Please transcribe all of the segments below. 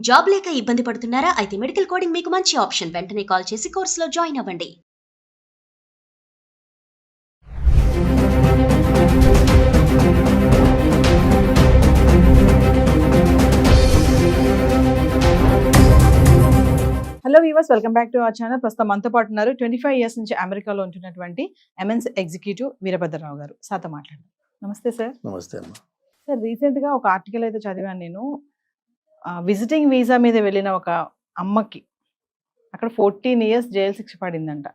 Job లేక ఇబ్బంది పడుతున్నారా? అయితే మెడికల్ కోడింగ్ మీకు మంచి ఆప్షన్. వెంటనే కాల్ చేసి కోర్సులో జాయిన్ అవ్వండి. Hello weavers, welcome back to our channel. ప్రస్తుతం మనతో పాటు ఉన్నారు 25 ఇయర్స్ నుంచి అమెరికాలో ఉంటున్నటువంటి ఎంఎన్స్ ఎగ్జిక్యూటివ్ వీరభద్రరావు గారు. సార్తో మాట్లాడండి. నమస్తే సార్. నమస్తే అమ్మ. సార్, రీసెంట్గా ఒక ఆర్టికల్ అయితే చదివాను నేను. విజిటింగ్ వీసా మీద వెళ్ళిన ఒక అమ్మకి అక్కడ 14 ఇయర్స్ జైలు శిక్ష పడిందంట.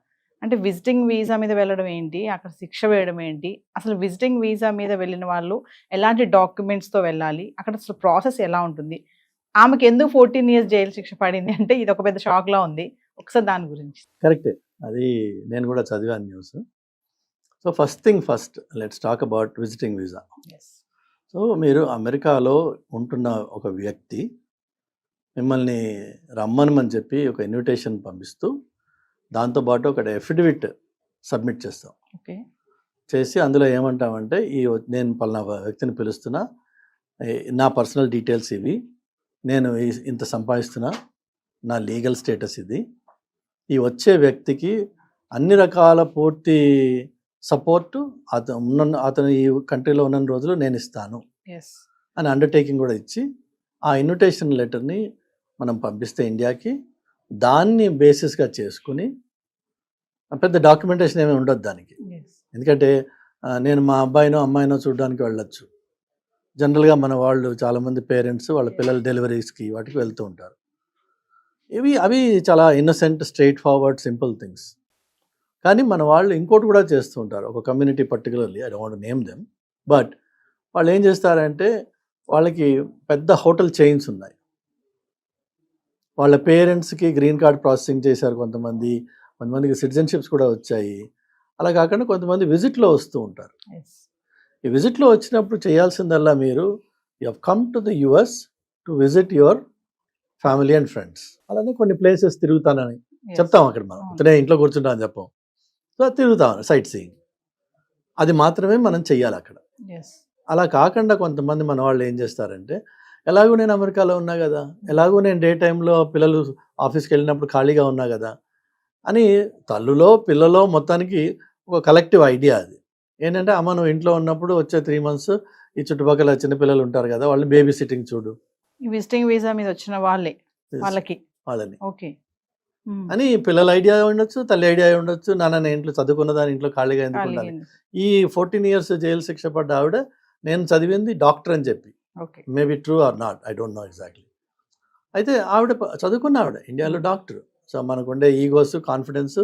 అంటే విజిటింగ్ వీసా మీద వెళ్ళడం ఏంటి, అక్కడ శిక్ష వేయడం ఏంటి, అసలు విజిటింగ్ వీసా మీద వెళ్ళిన వాళ్ళు ఎలాంటి డాక్యుమెంట్స్తో వెళ్ళాలి, అక్కడ అసలు ప్రాసెస్ ఎలా ఉంటుంది, ఆమెకి ఎందుకు 14 ఇయర్స్ జైలు శిక్ష పడింది అంటే ఇది ఒక పెద్ద షాక్లా ఉంది. ఒకసారి దాని గురించి. కరెక్టే, అది నేను కూడా చదివాను news. So first thing first, let's talk about visiting visa. So మీరు అమెరికాలో ఉంటున్న ఒక వ్యక్తి మిమ్మల్ని రమ్మనమని చెప్పి ఒక ఇన్విటేషన్ పంపిస్తూ దాంతోపాటు ఒక ఎఫిడవిట్ సబ్మిట్ చేస్తాం. ఓకే. చేసి అందులో ఏమంటామంటే, నేను పలానా వ్యక్తిని పిలుస్తున్నా, నా పర్సనల్ డీటెయిల్స్ ఇవి, నేను ఇంత సంపాదిస్తున్నా, నా లీగల్ స్టేటస్ ఇది, ఈ వచ్చే వ్యక్తికి అన్ని రకాల పూర్తి సపోర్టు అతను ఈ కంట్రీలో ఉన్న రోజులు నేను ఇస్తాను అని అండర్టేకింగ్ కూడా ఇచ్చి ఆ ఇన్విటేషన్ లెటర్ని మనం పంపిస్తే ఇండియాకి, దాన్ని బేసిస్గా చేసుకుని, పెద్ద డాక్యుమెంటేషన్ ఏమీ ఉండదు దానికి. ఎందుకంటే నేను మా అబ్బాయినో అమ్మాయినో చూడడానికి వెళ్ళొచ్చు. జనరల్గా మన వాళ్ళు చాలామంది పేరెంట్స్ వాళ్ళ పిల్లల డెలివరీస్కి వాటికి వెళ్తూ ఉంటారు. అవి చాలా innocent, straight forward, simple things. కానీ మన వాళ్ళు ఇంకోటి కూడా చేస్తూ ఉంటారు. ఒక community particularly, I don't want to name them, but వాళ్ళు ఏం చేస్తారంటే, వాళ్ళకి పెద్ద హోటల్ చైన్స్ ఉన్నాయి. వాళ్ళ పేరెంట్స్కి గ్రీన్ కార్డ్ ప్రాసెసింగ్ చేశారు కొంతమందికి సిటిజన్షిప్స్ కూడా వచ్చాయి. అలా కాకుండా కొంతమంది విజిట్లో వస్తూ ఉంటారు. ఈ విజిట్లో వచ్చినప్పుడు చేయాల్సిందల్లా మీరు you have come to the US to visit your family and friends. అలానే కొన్ని ప్లేసెస్ తిరుగుతానని చెప్తాం. అక్కడ మనం అతనే ఇంట్లో కూర్చుంటాం అని చెప్పాం. సో తిరుగుతాం, సైట్ సీయింగ్, అది మాత్రమే మనం చెయ్యాలి అక్కడ. అలా కాకుండా కొంతమంది మన వాళ్ళు ఏం చేస్తారంటే, ఎలాగో నేను అమెరికాలో ఉన్నా కదా, ఎలాగో నేను డే టైంలో పిల్లలు ఆఫీస్కి వెళ్ళినప్పుడు ఖాళీగా ఉన్నా కదా అని తల్లులో పిల్లలో మొత్తానికి ఒక కలెక్టివ్ ఐడియా అది. ఏంటంటే, అమ్మ నువ్వు ఇంట్లో ఉన్నప్పుడు వచ్చే 3 months ఈ చుట్టుపక్కల చిన్నపిల్లలు ఉంటారు కదా, వాళ్ళని బేబీ సిట్టింగ్ చూడు, విజిటింగ్ వీసా మీద వచ్చిన వాళ్ళని ఓకే అని పిల్లల ఐడియా ఉండొచ్చు, తల్లి ఐడియా ఉండొచ్చు. నాన్న నేను ఇంట్లో చదువుకున్న దాని ఇంట్లో ఖాళీగా ఎందుకు ఉండాలి. ఈ 14 years జైలు శిక్ష పడ్డ ఆవిడ నేను చదివింది డాక్టర్ అని చెప్పి, maybe true or not, I don't know exactly. అయితే ఆవిడ చదువుకున్న ఆవిడ ఇండియాలో డాక్టర్. సో మనకుండే ఈగోస్, కాన్ఫిడెన్స్,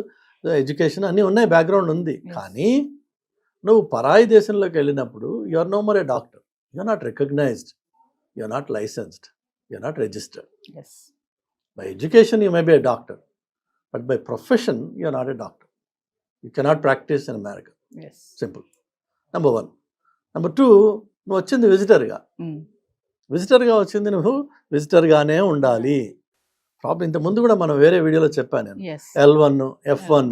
ఎడ్యుకేషన్ అన్నీ ఉన్నాయి, బ్యాక్గ్రౌండ్ ఉంది. కానీ నువ్వు పరాయి దేశంలోకి వెళ్ళినప్పుడు you are no more a doctor, you are not recognised, you are not licensed, you are not registered. By education you may be a doctor, but by profession you are not a doctor. You cannot practise in America. Simple. Number 1. Number 2, నువ్వు వచ్చింది విజిటర్గా వచ్చింది, నువ్వు విజిటర్గానే ఉండాలి. Problem ఇంతకుముందు కూడా మనం వేరే వీడియోలో చెప్పాను నేను. L1, F1,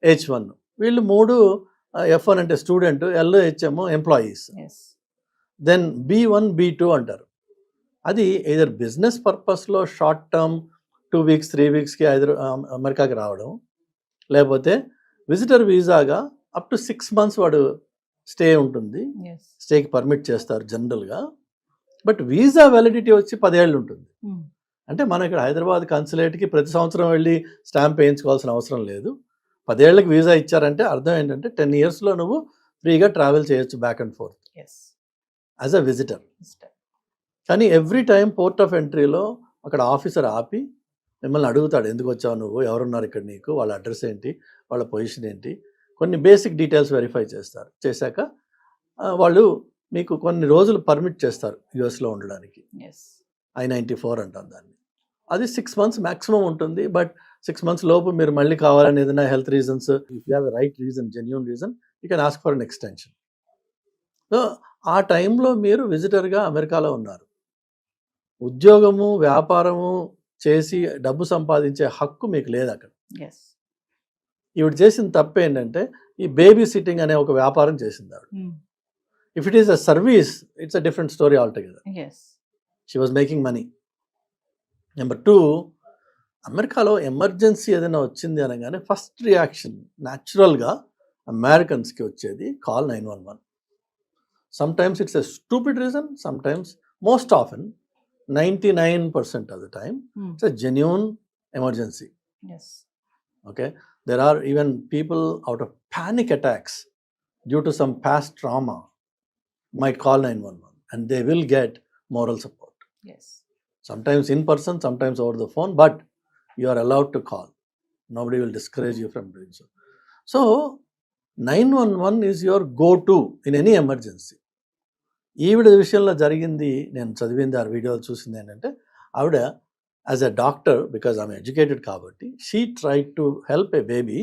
H1, వీళ్ళు 3. F1 అంటే student, LHM employees, then B1, B2 అంటారు. అది ఎయిదర్ బిజినెస్ పర్పస్లో షార్ట్ టర్మ్ 2 weeks 3 weeksకి అమెరికాకి రావడం, లేకపోతే విజిటర్ వీసాగా అప్ టు 6 months వాడు స్టే ఉంటుంది. స్టేకి పర్మిట్ చేస్తారు జనరల్గా. బట్ వీసా వ్యాలిడిటీ వచ్చి 10 ఏళ్ళు ఉంటుంది. అంటే మనం ఇక్కడ హైదరాబాద్ కన్సులేట్కి ప్రతి సంవత్సరం వెళ్ళి స్టాంప్ వేయించుకోవాల్సిన అవసరం లేదు. 10 ఏళ్ళకి వీసా ఇచ్చారంటే అర్థం ఏంటంటే 10 yearsలో నువ్వు ఫ్రీగా ట్రావెల్ చేయొచ్చు back and fourth as a visitor. కానీ ఎవ్రీ టైం పోర్ట్ ఆఫ్ ఎంట్రీలో అక్కడ ఆఫీసర్ ఆపి మిమ్మల్ని అడుగుతాడు, ఎందుకు వచ్చావు నువ్వు, ఎవరున్నారు ఇక్కడ నీకు, వాళ్ళ అడ్రస్ ఏంటి, వాళ్ళ పొజిషన్ ఏంటి, కొన్ని బేసిక్ డీటెయిల్స్ వెరిఫై చేస్తారు. చేశాక వాళ్ళు మీకు కొన్ని రోజులు పర్మిట్ చేస్తారు యుఎస్లో ఉండడానికి. I-94 అంటాం దాన్ని. అది 6 months మ్యాక్సిమం ఉంటుంది. బట్ 6 months లోపు మీరు మళ్ళీ కావాలని ఏదైనా health reasons, if you have a right reason, genuine reason, you can ask for an extension. So ఆ టైంలో మీరు విజిటర్గా అమెరికాలో ఉన్నారు. ఉద్యోగము, వ్యాపారము చేసి డబ్బు సంపాదించే హక్కు మీకు లేదు అక్కడ. ఈవిడ చేసిన తప్పు ఏంటంటే, ఈ బేబీ సిట్టింగ్ అనే ఒక వ్యాపారం చేసింది ఆవిడ. If it is a service, it's a different story all together. She was making money. Number 2, అమెరికాలో ఎమర్జెన్సీ ఏదైనా వచ్చింది అనగానే ఫస్ట్ రియాక్షన్ న్యాచురల్గా అమెరికన్స్కి వచ్చేది call 911. Sometimes it's a stupid reason, sometimes most often 99% of the time it's a genuine emergency. Yes. Okay, there are even people out of panic attacks due to some past trauma might call 911 and they will get moral support. Yes. Sometimes in person, sometimes over the phone, but you are allowed to call. Nobody will discourage you from doing so. So 911 is your go-to in any emergency. ఈవిడ విషయంలో జరిగింది, నేను చదివింది ఆ వీడియోలు చూసింది ఏంటంటే, ఆవిడ యాజ్ ఎ డాక్టర్, బికాజ్ ఆమె ఎడ్యుకేటెడ్ కాబట్టి, she try to help a baby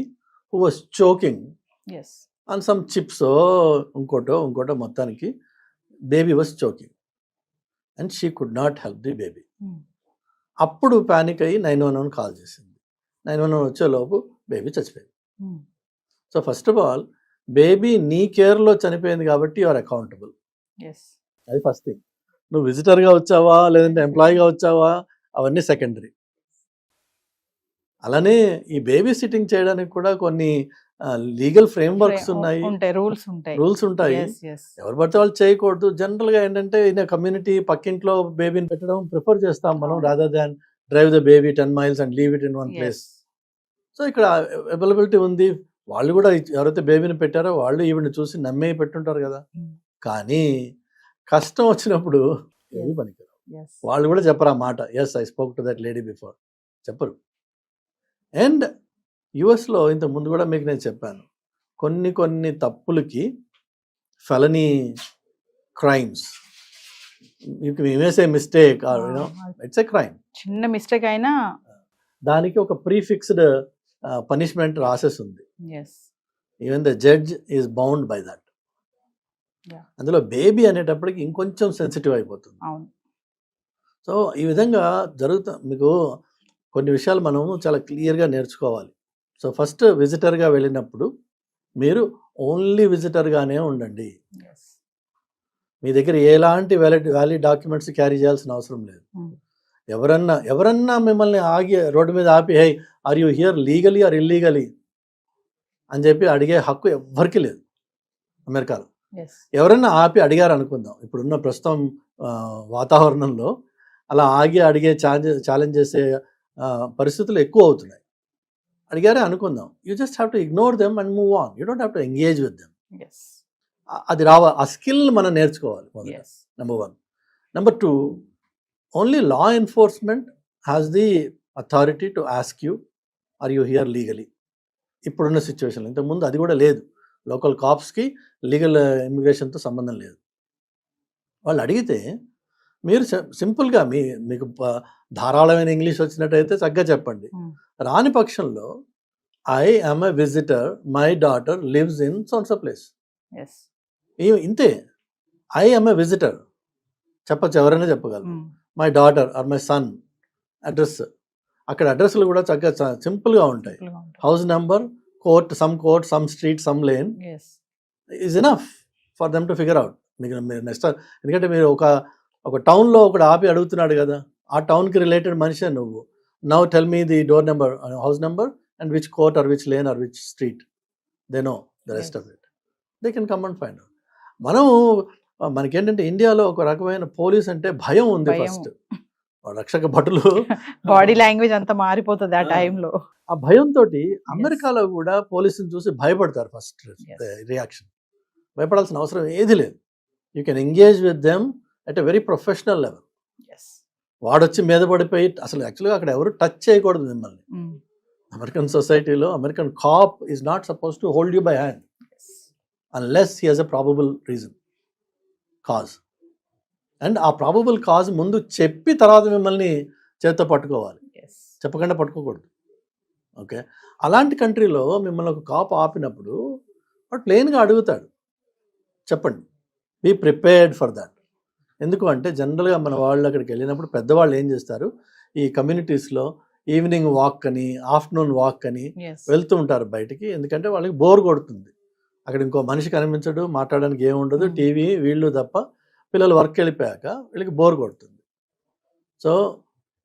who was choking on some chips ఇంకోటో మొత్తానికి baby was choking and she could not help the baby. అప్పుడు ప్యానిక్ అయ్యి 911 కాల్ చేసింది. 911 వచ్చేలోపు బేబీ చచ్చిపోయింది. So first of all baby నీ కేర్లో చనిపోయింది కాబట్టి యు ఆర్ అకౌంటబుల్. అది ఫస్ట్ థింగ్. నువ్వు విజిటర్గా వచ్చావా లేదంటే ఎంప్లాయీగా వచ్చావా అవన్నీ సెకండరీ. అలానే ఈ బేబీ సిట్టింగ్ చేయడానికి కూడా కొన్ని లీగల్ ఫ్రేమ్వర్క్స్ ఉన్నాయి, రూల్స్ ఉంటాయి. ఎవరు పడితే వాళ్ళు చేయకూడదు. జనరల్గా ఏంటంటే ఇన్ కమ్యూనిటీ పక్కింట్లో బేబీని పెట్టడం ప్రిఫర్ చేస్తాం మనం, rather than drive the baby 10 miles and leave it in one place. So ఇక్కడ అవైలబిలిటీ ఉంది. వాళ్ళు కూడా ఎవరైతే బేబీని పెట్టారో వాళ్ళు ఈవిని చూసి నమ్మే పెట్టుంటారు కదా. కానీ కష్టం వచ్చినప్పుడు ఏది పనికిరావు. వాళ్ళు కూడా చెప్పరు ఆ మాట, yes I spoke to that lady before, చెప్పరు. అండ్ యుఎస్లో ఇంత ముందు కూడా మీకు నేను చెప్పాను, కొన్ని తప్పులకి felony crimes, you may say mistake or you know it's a crime, చిన్న మిస్టేక్ అయినా దానికి ఒక ప్రీఫిక్స్డ్ పనిష్మెంట్ రాసేసి ఉంది. Even the judge is bound by that. అందులో బేబీ అనేటప్పటికి ఇంకొంచెం సెన్సిటివ్ అయిపోతుంది. సో ఈ విధంగా మీకు కొన్ని విషయాలు మనము చాలా క్లియర్గా నేర్చుకోవాలి. సో ఫస్ట్ విజిటర్గా వెళ్ళినప్పుడు మీరు ఓన్లీ విజిటర్గానే ఉండండి. మీ దగ్గర ఎలాంటి వ్యాలిడ్ డాక్యుమెంట్స్ క్యారీ చేయాల్సిన అవసరం లేదు. ఎవరన్నా మిమ్మల్ని ఆగి రోడ్డు మీద ఆపి hi are you here legally or illegally అని చెప్పి అడిగే హక్కు ఎవ్వరికి లేదు అమెరికాలో. ఎవరన్నా ఆపి అడిగారు అనుకుందాం, ఇప్పుడున్న ప్రస్తుతం వాతావరణంలో అలా ఆగి అడిగే ఛాలెంజ్ చేసే పరిస్థితులు ఎక్కువ అవుతున్నాయి. అడిగారే అనుకుందాం, you just have to ignore them and move on. You don't have to engage with them. అది ఆ స్కిల్ మనం నేర్చుకోవాలి. Number 1. Number 2, only law enforcement has the authority to ask you are you here legally. ఇప్పుడున్న సిచ్యువేషన్లో, ఇంతకుముందు అది కూడా లేదు. లోకల్ కాప్స్కి లీగల్ ఇమిగ్రేషన్తో సంబంధం లేదు. వాళ్ళు అడిగితే మీరు సింపుల్గా మీకు ధారాళమైన ఇంగ్లీష్ వచ్చినట్టయితే చక్కగా చెప్పండి. రాని పక్షంలో I am a visitor, my daughter lives in సోన్సో place, ఇంతే. ఐ యామ్ ఎ విజిటర్ చెప్పచ్చు, ఎవరైనా చెప్పగలరు. My daughter or my son address, అక్కడ అడ్రస్లు కూడా చక్కగా సింపుల్గా ఉంటాయి. House number, court, some street, some lane is enough for them to figure out. మీరు నెక్స్ట్, ఎందుకంటే మీరు ఒక టౌన్లో ఒకటి ఆపి అడుగుతున్నాడు కదా, ఆ టౌన్కి రిలేటెడ్ మనిషే నువ్వు. Now tell me the door number, house number and which court or which lane or which street. They know the rest of it. They can come and find out. మనకేంటంటే ఇండియాలో ఒక రకమైన పోలీస్ అంటే భయం ఉంది. First రక్షక భటులు body language అంతా మారిపోతుంది ఆ టైంలో. ఆ భయంతో అమెరికాలో కూడా పోలీసుని చూసి భయపడతారు. ఫస్ట్ రియాక్షన్, భయపడాల్సిన అవసరం ఏది లేదు. You can engage with them at a very professional level. వాడొచ్చి మీద పడిపోయి, అసలు యాక్చువల్గా అక్కడ ఎవరు టచ్ చేయకూడదు మిమ్మల్ని. అమెరికన్ సొసైటీలో American cop is not suppose to hold you by hand unless he has a probable reason, cause. And ఆ ప్రాబబుల్ కాజ్ ముందు చెప్పి తర్వాత మిమ్మల్ని చేత్తో పట్టుకోవాలి, చెప్పకుండా పట్టుకోకూడదు. ఓకే, అలాంటి కంట్రీలో మిమ్మల్ని ఒక కాప్ ఆపినప్పుడు వాడు ప్లెయిన్గా అడుగుతాడు, చెప్పండి, బీ ప్రిపేర్డ్ ఫర్ దాట్. ఎందుకు అంటే జనరల్గా మన వాళ్ళు అక్కడికి వెళ్ళినప్పుడు పెద్దవాళ్ళు ఏం చేస్తారు, ఈ కమ్యూనిటీస్లో ఈవినింగ్ వాక్ అని, ఆఫ్టర్నూన్ వాక్ అని వెళ్తూ ఉంటారు బయటికి. ఎందుకంటే వాళ్ళకి బోర్ కొడుతుంది, అక్కడ ఇంకో మనిషి కనిపించడు, మాట్లాడడానికి ఏముండదు, టీవీ వీళ్ళు తప్ప. పిల్లలు వర్క్ వెళ్ళిపోయాక వీళ్ళకి బోర్ కొడుతుంది. సో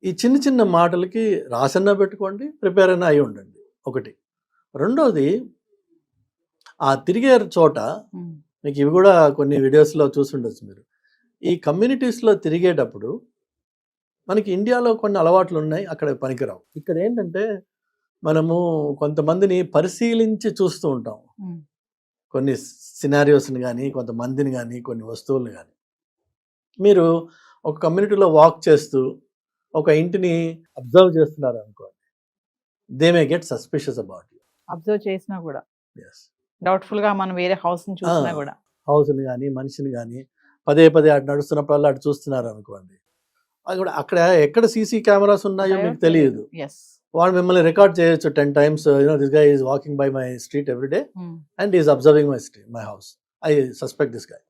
ఈ చిన్న చిన్న మాటలకి రాసన్నా పెట్టుకోండి, ప్రిపేర్ అయినా అయి ఉండండి ఒకటి. రెండోది ఆ తిరిగే చోట మీకు ఇవి కూడా కొన్ని వీడియోస్లో చూసుండొచ్చు మీరు. ఈ కమ్యూనిటీస్లో తిరిగేటప్పుడు మనకి ఇండియాలో కొన్ని అలవాట్లు ఉన్నాయి, అక్కడ పనికిరావు. ఇక్కడ ఏంటంటే మనము కొంతమందిని పరిశీలించి చూస్తూ ఉంటాం, కొన్ని సినారియోస్ని కానీ, కొంతమందిని కానీ, కొన్ని వస్తువులను కానీ. మీరు ఒక కమ్యూనిటీలో వాక్ చేస్తూ ఒక ఇంటిని అబ్జర్వ్ చేస్తున్నారు అనుకోండి, they may get suspicious about you. Observe చేసినా కూడా ఎస్, డౌట్ఫుల్ గా మనం వేరే హౌస్ ని చూసినా కూడా హౌస్ని కానీ మనిషిని కానీ పదే పదే అటు నడుస్తున్నప్పుడల్లా అటు చూస్తున్నారు అనుకోండి, అది కూడా అక్కడ ఎక్కడ సీసీ కెమెరాస్ ఉన్నాయో మీకు తెలియదు. ఎస్ వాళ్ళు మిమ్మల్ని రికార్డ్ చేయొచ్చు 10 times. This guy is walking by my street every day and is observing my house. I suspect this guy.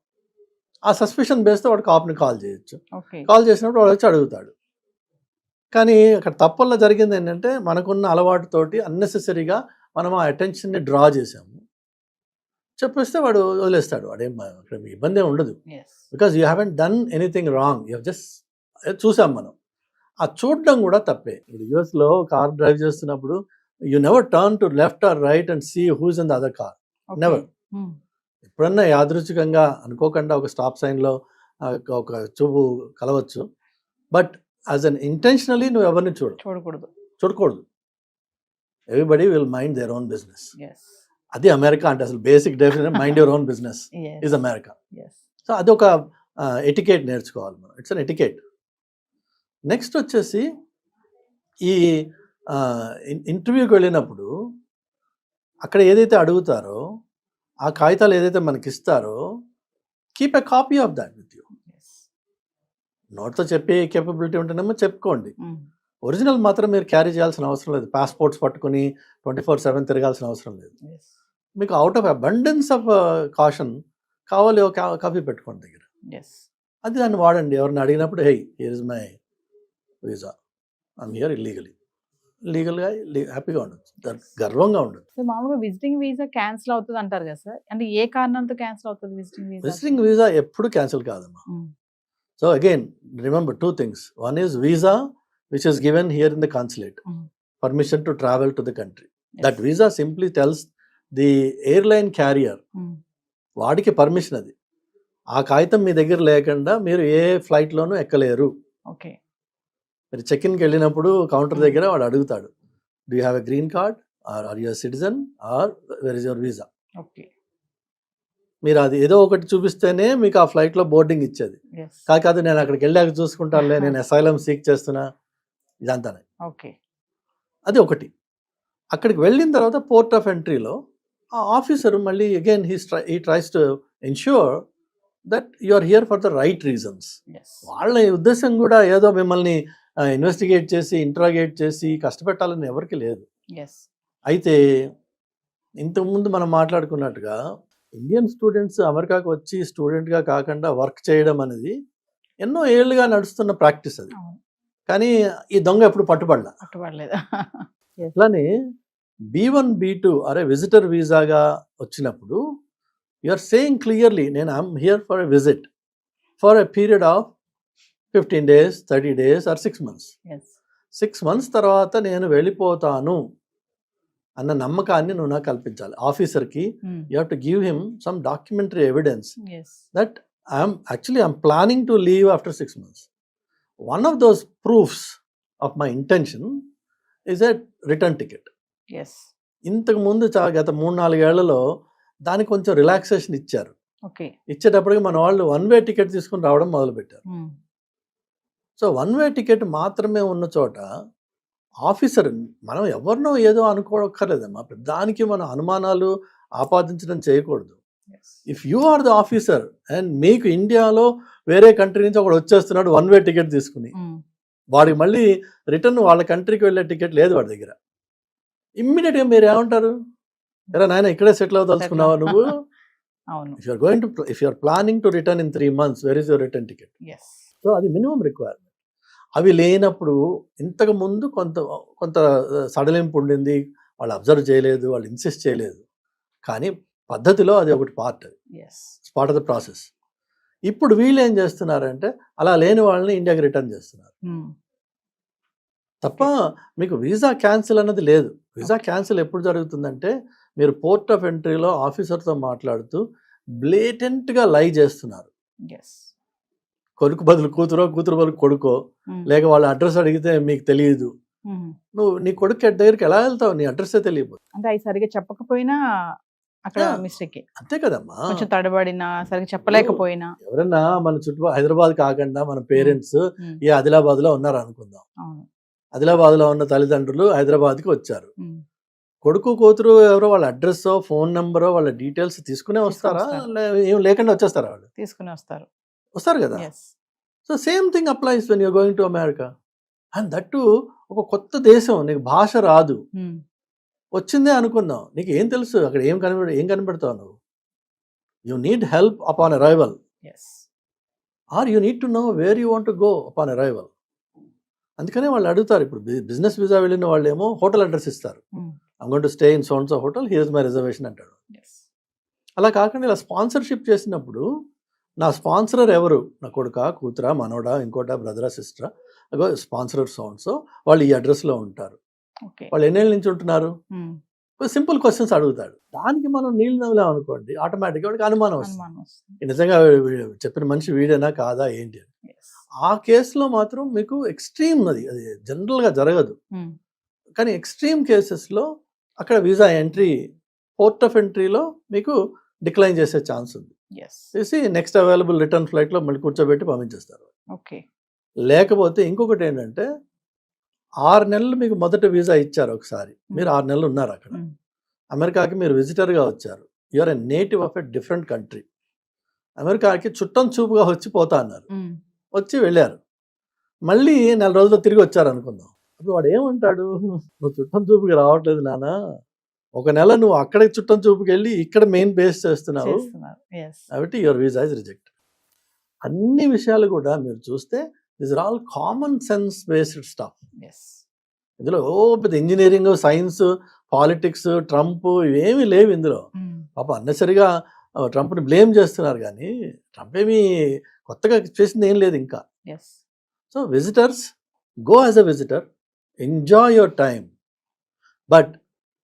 ఆ సస్పిషన్ బేస్తో వాడు కాప్ని కాల్ చేయొచ్చు. కాల్ చేసినప్పుడు వాడు వచ్చి అడుగుతాడు. కానీ అక్కడ తప్పల్లో జరిగింది ఏంటంటే మనకున్న అలవాటుతోటి అన్నెసెసరీగా మనం ఆ అటెన్షన్ని డ్రా చేసాము. చెప్పేస్తే వాడు వదిలేస్తాడు, వాడేం అక్కడ ఇబ్బంది ఏమి ఉండదు. Because you haven't done anything wrong, you just చూసాం మనం. ఆ చూడడం కూడా తప్పే. ఇప్పుడు యూఎస్లో కార్ డ్రైవ్ చేస్తున్నప్పుడు you never turn to left or right and see who's in the other car, never. ఎప్పుడన్నా యాదృచ్ఛికంగా అనుకోకుండా ఒక స్టాప్ సైన్లో ఒక చూపు కలవచ్చు, బట్ యాజ్ అన్ ఇంటెన్షనలీ నువ్వు ఎవరిని చూడకూడదు. Everybody will mind their own business. అది అమెరికా అంటే అసలు basic definition mind your own business is America. So అది ఒక ఎటికేట్ నేర్చుకోవాలి మనం. It's an etiquette. నెక్స్ట్ వచ్చేసి ఈ ఇంటర్వ్యూకి వెళ్ళినప్పుడు అక్కడ ఏదైతే అడుగుతారో ఆ కాగితాలు ఏదైతే మనకి ఇస్తారో keep a copy of that with you. నోట్తో చెప్పే కేపబిలిటీ ఉంటేనేమో చెప్పుకోండి, ఒరిజినల్ మాత్రం మీరు క్యారీ చేయాల్సిన అవసరం లేదు. పాస్పోర్ట్స్ పట్టుకుని 24/7 తిరగాల్సిన అవసరం లేదు. మీకు out of abundance of caution కావాలి, ఒక కాపీ పెట్టుకోండి దగ్గర. అది దాన్ని వాడండి. ఎవరిని అడిగినప్పుడు hey here is my visa, I'm here illegally, లీగల్గా హ్యాపీగా ఉండొచ్చు, గర్వంగా ఉండొచ్చు. సో మామూలుగా విజిటింగ్ వీసా క్యాన్సిల్ అవుతుంది అంటారు కదా సార్, అంటే ఏ కారణంతో క్యాన్సిల్ అవుతుంది విజిటింగ్ వీసా? ఎప్పుడు క్యాన్సిల్ కాదమ్మా. So again remember 2 things. One is visa which is given here in the consulate, permission to travel to the country. That visa simply tells the airline carrier వాడికి permission. అది ఆ కాగితం మీ దగ్గర లేకుండా మీరు ఏ ఫ్లైట్లోనూ ఎక్కలేరు. Okay, మీరు చెక్-ఇన్కి వెళ్ళినప్పుడు కౌంటర్ దగ్గర వాడు అడుగుతాడు, do you have a green card or you citizen or where is your visa. Okay, మీరు అది ఏదో ఒకటి చూపిస్తేనే మీకు ఆ ఫ్లైట్లో బోర్డింగ్ ఇచ్చేది. కాదు నేను అక్కడికి వెళ్ళాక చూసుకుంటానులే, నేను అసైలం సీక్ చేస్తున్నా, ఇదంతానే. ఓకే, అది ఒకటి. అక్కడికి వెళ్ళిన తర్వాత పోర్ట్ ఆఫ్ ఎంట్రీలో ఆ ఆఫీసర్ మళ్ళీ again he tries to ensure that you are here for the right reasons. వాళ్ళ ఉద్దేశం కూడా ఏదో మిమ్మల్ని ఇన్వెస్టిగేట్ చేసి ఇంట్రాగేట్ చేసి కష్టపెట్టాలని ఎవరికి లేదు. అయితే ఇంతకుముందు మనం మాట్లాడుకున్నట్టుగా ఇండియన్ స్టూడెంట్స్ అమెరికాకు వచ్చి స్టూడెంట్గా కాకుండా వర్క్ చేయడం అనేది ఎన్నో ఏళ్ళుగా నడుస్తున్న ప్రాక్టీస్ అది. కానీ ఈ దొంగ ఎప్పుడు పట్టుబడలేదు. అట్లానే B1 B2 అరే విజిటర్ వీసాగా వచ్చినప్పుడు యు ఆర్ సేయింగ్ క్లియర్లీ నేను I'm here for a visit for a period of 15 days, 30 days or 6 months. 6 months తర్వాత నేను వెళ్ళిపోతాను అన్న నమ్మకాన్ని నువ్వు నాకు కల్పించాలి. ఆఫీసర్కి you have to give him some documentary evidence that I'm planning to leave after 6 months. One of those proofs of my intention is a return ticket. ఇంతకు ముందు గత 3-4 ఏళ్లలో దానికి కొంచెం రిలాక్సేషన్ ఇచ్చారు. ఇచ్చేటప్పటికి మన వాళ్ళు 1-way టికెట్ తీసుకుని రావడం మొదలుపెట్టారు. సో 1-way టికెట్ మాత్రమే ఉన్న చోట ఆఫీసర్ మనం ఎవరినో ఏదో అనుకోక్కర్లేదమ్మా, దానికి మన అనుమానాలు ఆపాదించడం చేయకూడదు. If you are the officer and మీకు ఇండియాలో వేరే కంట్రీ నుంచి ఒకడు వచ్చేస్తున్నాడు 1-way టికెట్ తీసుకుని, వాడికి మళ్ళీ రిటర్న్ వాళ్ళ కంట్రీకి వెళ్ళే టికెట్ లేదు వాడి దగ్గర, ఇమ్మీడియట్గా మీరు ఏమంటారు, ఎరా నాయన ఇక్కడే సెటిల్ అవ్వదలుచుకున్నావా నువ్వు? If you're planning to return in 3 months, where is your return ticket? So అది మినిమం రిక్వైర్మెంట్. అవి లేనప్పుడు ఇంతకు ముందు కొంత సడలింపు ఉండింది, వాళ్ళు అబ్జర్వ్ చేయలేదు, వాళ్ళు ఇన్సిస్ట్ చేయలేదు. కానీ పద్ధతిలో అది ఒకటి పార్ట్ ఆఫ్ ద ప్రాసెస్. ఇప్పుడు వీళ్ళు ఏం చేస్తున్నారంటే అలా లేని వాళ్ళని ఇండియాకి రిటర్న్ చేస్తున్నారు. తప్ప మీకు వీసా క్యాన్సిల్ అన్నది లేదు. వీసా క్యాన్సిల్ ఎప్పుడు జరుగుతుందంటే మీరు పోర్ట్ ఆఫ్ ఎంట్రీలో ఆఫీసర్తో మాట్లాడుతూ బ్లేటెంట్గా లై చేస్తున్నారు. ఎస్. కొడుకు బదులు కూతురో, కూతురు బదులు కొడుకో, లేక వాళ్ళ అడ్రస్ అడిగితే మీకు తెలియదు. నువ్వు నీ కొడుకు దగ్గరికి ఎలా వెళ్తావు? నీ అడ్రస్సే తెలియదు. అంటే అవి సరిగా చెప్పకపోయినా అక్కడ మిస్టేక్. అంతే కదమ్మా. కొంచెం తడబడినా సరిగా చెప్పలేకపోయినా ఎవరన్నా మన చుట్టూ హైదరాబాద్ కాకుండా మన పేరెంట్స్ ఈ ఆదిలాబాద్ లో ఉన్నారు అనుకుందాం. ఆదిలాబాద్ లో ఉన్న తల్లిదండ్రులు హైదరాబాద్కి వచ్చారు. కొడుకు కూతురు ఎవరో వాళ్ళ అడ్రస్, ఫోన్ నెంబరో, వాళ్ళ డీటెయిల్స్ తీసుకునే వస్తారా? ఏం లేకుండా వచ్చేస్తారా? వాళ్ళు తీసుకుని వస్తారు కదా. So same thing applies when you're going to America. And that ఒక కొత్త దేశం, నీకు భాష రాదు, వచ్చిందే అనుకుందాం, నీకు ఏం తెలుసు అక్కడ ఏం కనబడతావు నువ్వు? You need help upon arrival, or you need to know where you want to go upon arrival. అందుకనే వాళ్ళు అడుగుతారు. ఇప్పుడు బిజినెస్ వీసా వెళ్ళిన వాళ్ళు ఏమో హోటల్ అడ్రస్ ఇస్తారు. I'm going to stay in so and so hotel, here is my reservation అంటాడు. అలా కాకుండా ఇలా స్పాన్సర్షిప్ చేసినప్పుడు నా స్పాన్సరర్ ఎవరు? నా కొడుకా, కూతురా, మనోడా, ఇంకోటా, బ్రదరా, సిస్టరా, అగో స్పాన్సరర్ సో అండ్ సో, వాళ్ళు ఈ అడ్రస్లో ఉంటారు. వాళ్ళు ఎన్నేళ్ళ నుంచి ఉంటున్నారు? సింపుల్ క్వశ్చన్స్ అడుగుతాడు. దానికి మనం నీళ్ళు నవ్వులాం అనుకోండి, ఆటోమేటిక్గా వాడికి అనుమానం వస్తుంది, నిజంగా చెప్పిన మనిషి వీడేనా కాదా ఏంటి అని. ఆ కేసులో మాత్రం మీకు ఎక్స్ట్రీమ్, అది జనరల్గా జరగదు, కానీ ఎక్స్ట్రీమ్ కేసెస్లో అక్కడ వీసా ఎంట్రీ, పోర్ట్ ఆఫ్ ఎంట్రీలో మీకు డిక్లైన్ చేసే ఛాన్స్ ఉంది. చేసి నెక్స్ట్ అవైలబుల్ రిటర్న్ ఫ్లైట్లో మళ్ళీ కూర్చోబెట్టి పంపించేస్తారు. లేకపోతే ఇంకొకటి ఏంటంటే 6 నెలలు మీకు మొదట వీసా ఇచ్చారు ఒకసారి, మీరు 6 నెలలు ఉన్నారు అక్కడ, అమెరికాకి మీరు విజిటర్గా వచ్చారు, you're a native of a different country. అమెరికాకి చుట్టం చూపుగా వచ్చి పోతా అన్నారు, వచ్చి వెళ్ళారు, మళ్ళీ 4 రోజుల్లో తిరిగి వచ్చారు అనుకుందాం. అప్పుడు వాడు ఏమంటాడు? నువ్వు చుట్టం చూపుకి రావట్లేదు నాన్న, 1 నెల నువ్వు అక్కడ చుట్టం చూపుకి వెళ్ళి ఇక్కడ మెయిన్ బేస్ చేస్తున్నావు, కాబట్టి యువర్ వీసా ఇస్ రిజెక్టెడ్. అన్ని విషయాలు కూడా మీరు చూస్తే these are all common sense based stuff. ఇందులో పెద్ద ఇంజనీరింగ్, సైన్స్, పాలిటిక్స్, ట్రంప్ ఇవేమీ లేవు ఇందులో. పాప అన్నెసరిగా ట్రంప్ని బ్లేమ్ చేస్తున్నారు, కానీ ట్రంప్ ఏమీ కొత్తగా చేసింది ఏం లేదు ఇంకా. So visitors, go as a visitor, enjoy your time, but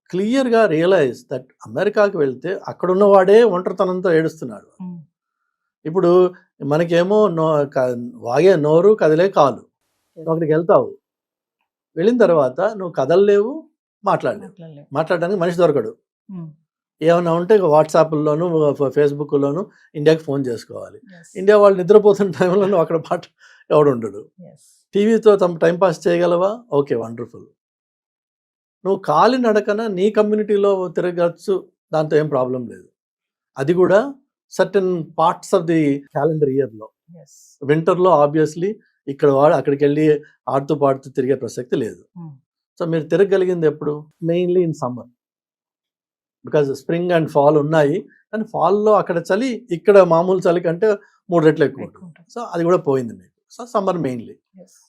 క్లియర్గా రియలైజ్ దట్ అమెరికాకి వెళ్తే అక్కడున్నవాడే ఒంటరితనంతో ఏడుస్తున్నాడు. ఇప్పుడు మనకేమో వాగే నోరు, కదిలే కాలు. నువ్వు అక్కడికి వెళ్తావు, వెళ్ళిన తర్వాత నువ్వు కదలలేవు, మాట్లాడడానికి మనిషి దొరకడు. ఏమన్నా ఉంటే వాట్సాప్లోను, ఫేస్బుక్లోను ఇండియాకి ఫోన్ చేసుకోవాలి. ఇండియా వాళ్ళు నిద్రపోతున్న టైంలో నువ్వు అక్కడ ఎవడు ఉండడు. టీవీతో టైంపాస్ చేయగలవా? Okay, wonderful. నువ్వు కాలి నడకన నీ కమ్యూనిటీలో తిరగచ్చు, దాంతో ఏం ప్రాబ్లం లేదు. అది కూడా certain parts of the calendar ఇయర్లో. వింటర్లో ఆబ్వియస్లీ ఇక్కడ వాడు అక్కడికి వెళ్ళి ఆడుతూ పాడుతూ తిరిగే ప్రసక్తి లేదు. సో మీరు తిరగలిగింది ఎప్పుడు? Mainly in summer, because spring and fall ఉన్నాయి, కానీ ఫాల్లో అక్కడ చలి, ఇక్కడ మామూలు చలి కంటే 3 రెట్లు ఎక్కువ ఉంటుంది. సో అది కూడా పోయింది మీకు. So summer mainly.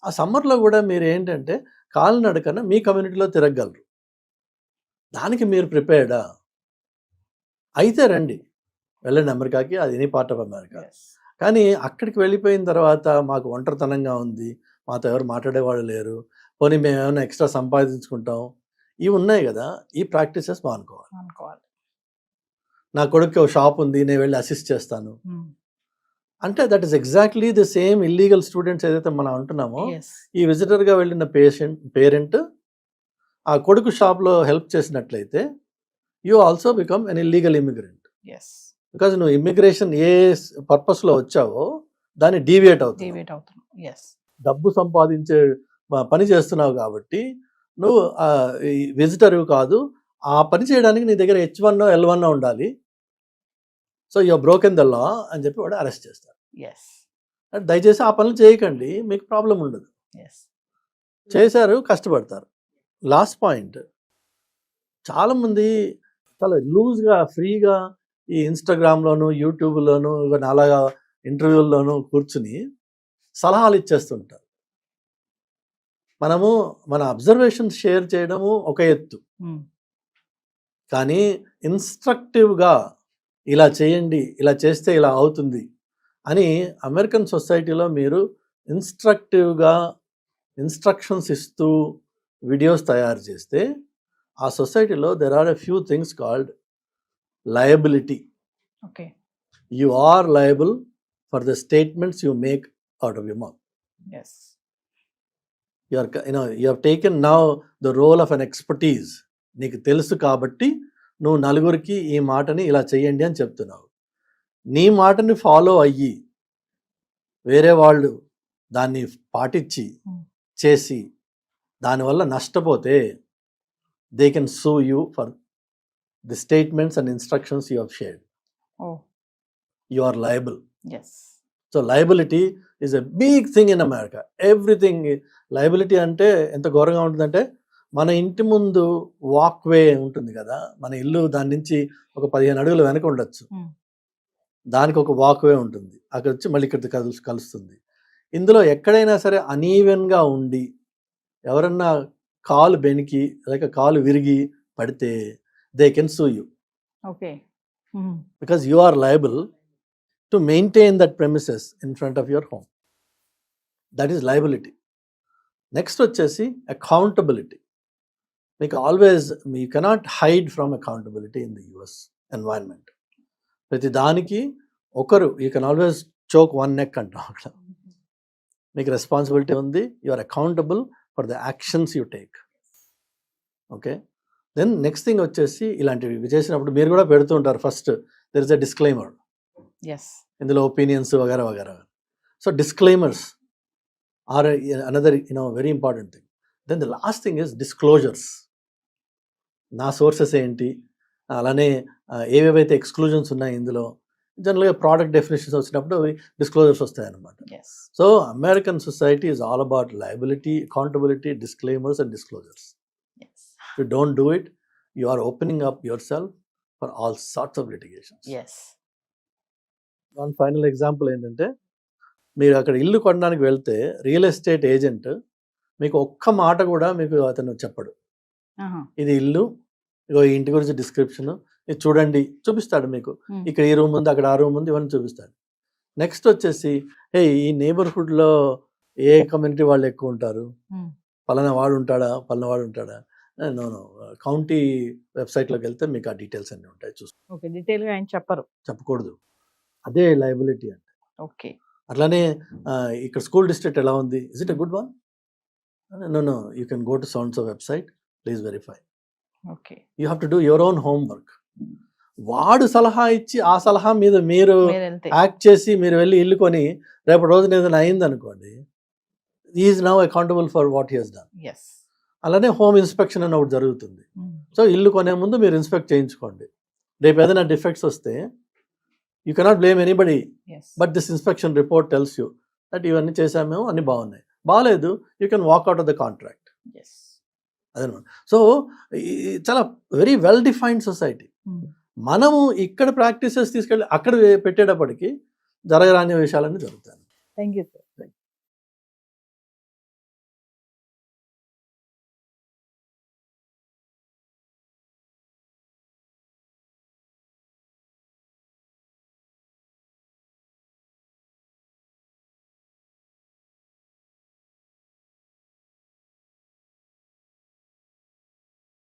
ఆ సమ్మర్లో కూడా మీరు ఏంటంటే కాలినడకన మీ కమ్యూనిటీలో తిరగలరు. దానికి మీరు ప్రిపేర్డా అయితే రండి, వెళ్ళండి అమెరికాకి, అది ఎనీ పార్ట్ ఆఫ్ అమెరికా. కానీ అక్కడికి వెళ్ళిపోయిన తర్వాత మాకు ఒంటరితనంగా ఉంది, మాతో ఎవరు మాట్లాడేవాళ్ళు లేరు, పోనీ మేము ఏమైనా ఎక్స్ట్రా సంపాదించుకుంటాం, ఇవి ఉన్నాయి కదా, ఈ ప్రాక్టీసెస్ మానుకోవాలి. నా కొడుకు షాప్ ఉంది, నేను వెళ్ళి అసిస్ట్ చేస్తాను అంటే that is exactly the same illegal students ఏదైతే మనం అంటున్నామో, ఈ విజిటర్గా వెళ్ళిన పేరెంట్ ఆ కొడుకు షాప్లో హెల్ప్ చేసినట్లయితే you also become an illegal immigrant. Because నువ్వు ఇమిగ్రేషన్ ఏ పర్పస్లో వచ్చావో దాన్ని డీవియేట్ అవుతుంది, డబ్బు సంపాదించే పని చేస్తున్నావు కాబట్టి నువ్వు విజిటర్ కాదు. ఆ పని చేయడానికి నీ దగ్గర H1 L1 ఉండాలి. So you're broken the law అని చెప్పి వాడు అరెస్ట్ చేస్తారు. దయచేసి ఆ పనులు చేయకండి, మీకు ప్రాబ్లం ఉండదు. చేశారు, కష్టపడతారు. లాస్ట్ పాయింట్, చాలామంది చాలా లూజ్గా ఫ్రీగా ఈ ఇన్స్టాగ్రామ్లోను, యూట్యూబ్లోను, అలాగా ఇంటర్వ్యూల్లోనూ కూర్చుని సలహాలు ఇచ్చేస్తుంటారు. మనము మన అబ్జర్వేషన్ షేర్ చేయడము ఒక ఎత్తు, కానీ ఇన్స్ట్రక్టివ్గా ఇలా చేయండి, ఇలా చేస్తే ఇలా అవుతుంది అని అమెరికన్ సొసైటీలో మీరు ఇన్స్ట్రక్టివ్గా ఇన్స్ట్రక్షన్స్ ఇస్తూ వీడియోస్ తయారు చేస్తే ఆ సొసైటీలో there are a few things called liability. Okay. You are liable for the statements you make out of your mouth. Yes. You have taken now the role of an expertise. నీకు తెలుసు కాబట్టి నువ్వు నలుగురికి ఈ మాటని ఇలా చెయ్యండి అని చెప్తున్నావు. నీ మాటని ఫాలో అయ్యి వేరే వాళ్ళు దాన్ని పాటించి చేసి దానివల్ల నష్టపోతే they can sue you for the statements and instructions you have shared. Oh. You are liable. Yes. So liability is a big thing in America. Everything liability అంటే ఎంత ఘోరంగా ఉంటుందంటే మన ఇంటి ముందు వాక్వే ఉంటుంది కదా, మన ఇల్లు దాని నుంచి ఒక 15 అడుగులు వెనక ఉండొచ్చు, దానికి ఒక వాక్వే ఉంటుంది, అక్కడ వచ్చి మళ్ళీ ఇక్కడ కలుస్తుంది. ఇందులో ఎక్కడైనా సరే అనీవెన్గా ఉండి ఎవరన్నా కాలు బెనికి లేక కాలు విరిగి పడితే they can sue you. Okay. Because you are liable to maintain that premises in front of your home. That is liability. Next వచ్చేసి accountability. మీకు always, you cannot hide from accountability in the US environment. ప్రతి దానికి ఒకరు, you can always choke one neck అంటాం అక్కడ. మీకు responsibility ఉంది, you are accountable for the actions you take. Okay. Then next thing వచ్చేసి ఇలాంటివి చేసినప్పుడు మీరు కూడా పెడుతూ ఉంటారు, first there is a disclaimer. Yes. ఇందులో ఒపీనియన్స్ వగేరా వగేరా. So disclaimers are another very important thing. Then the last thing is disclosures. నా సోర్సెస్ ఏంటి, అలానే ఏవేవైతే ఎక్స్క్లూజన్స్ ఉన్నాయి ఇందులో. జనరల్గా ప్రోడక్ట్ డెఫినేషన్స్ వచ్చినప్పుడు అవి డిస్క్లోజర్స్ వస్తాయన్నమాట. Yes. So American society is all about liability, accountability, disclaimers and disclosures. Yes. If you don't do it, you are opening up yourself for all sorts of litigations. Yes. One final example ఏంటంటే, మీరు అక్కడ ఇల్లు కొనడానికి వెళ్తే real estate agent మీకు ఒక్క మాట కూడా మీకు అతను చెప్పడు. ఇది ఇల్లు, ఇగో ఈ ఇంటి గురించి డిస్క్రిప్షన్, ఇది చూడండి చూపిస్తాడు మీకు. ఇక్కడ ఈ రూమ్ ఉంది, అక్కడ ఆ రూమ్ ఉంది, ఇవన్నీ చూపిస్తాడు. నెక్స్ట్ వచ్చేసి ఈ నేబర్హుడ్లో ఏ కమ్యూనిటీ వాళ్ళు ఎక్కువ ఉంటారు, పలానా వాడు ఉంటాడా, పలానా వాడు ఉంటాడా. నో కౌంటీ వెబ్సైట్లోకి వెళ్తే మీకు ఆ డీటెయిల్స్ అన్నీ ఉంటాయి, ఓకే. డీటెయిల్గా ఆయన చెప్పరు, చెప్పకూడదు. అదే లయబిలిటీ అంటే. ఓకే. అట్లానే ఇక్కడ స్కూల్ డిస్ట్రిక్ట్ ఎలా ఉంది, is it a good one? No you can go to sounds website, please verify. Okay. You have to do your own homework. వాడు సలహా ఇచ్చి ఆ సలహా మీద మీరు యాక్ట్ చేసి మీరు వెళ్ళి ఇల్లు కొని రేపటి రోజున ఏదైనా అయింది అనుకోండి, is now accountable for what he has done. అలానే హోమ్ ఇన్స్పెక్షన్ అని ఒకటి జరుగుతుంది. సో ఇల్లు కొనే ముందు మీరు ఇన్స్పెక్ట్ చేయించుకోండి. రేపు ఏదైనా డిఫెక్ట్స్ వస్తే you cannot blame anybody, but this inspection report tells you that ఇవన్నీ చేసామేమో, అన్ని బాగున్నాయి. బాగాలేదు, you can walk out of the contract. అదనమాట. సో చాలా వెరీ వెల్ డిఫైన్డ్ సొసైటీ. మనము ఇక్కడ ప్రాక్టీసెస్ తీసుకెళ్ళి అక్కడ పెట్టేటప్పటికి జరగరాని విషయాలన్నీ జరుగుతాయి. Thank you sir.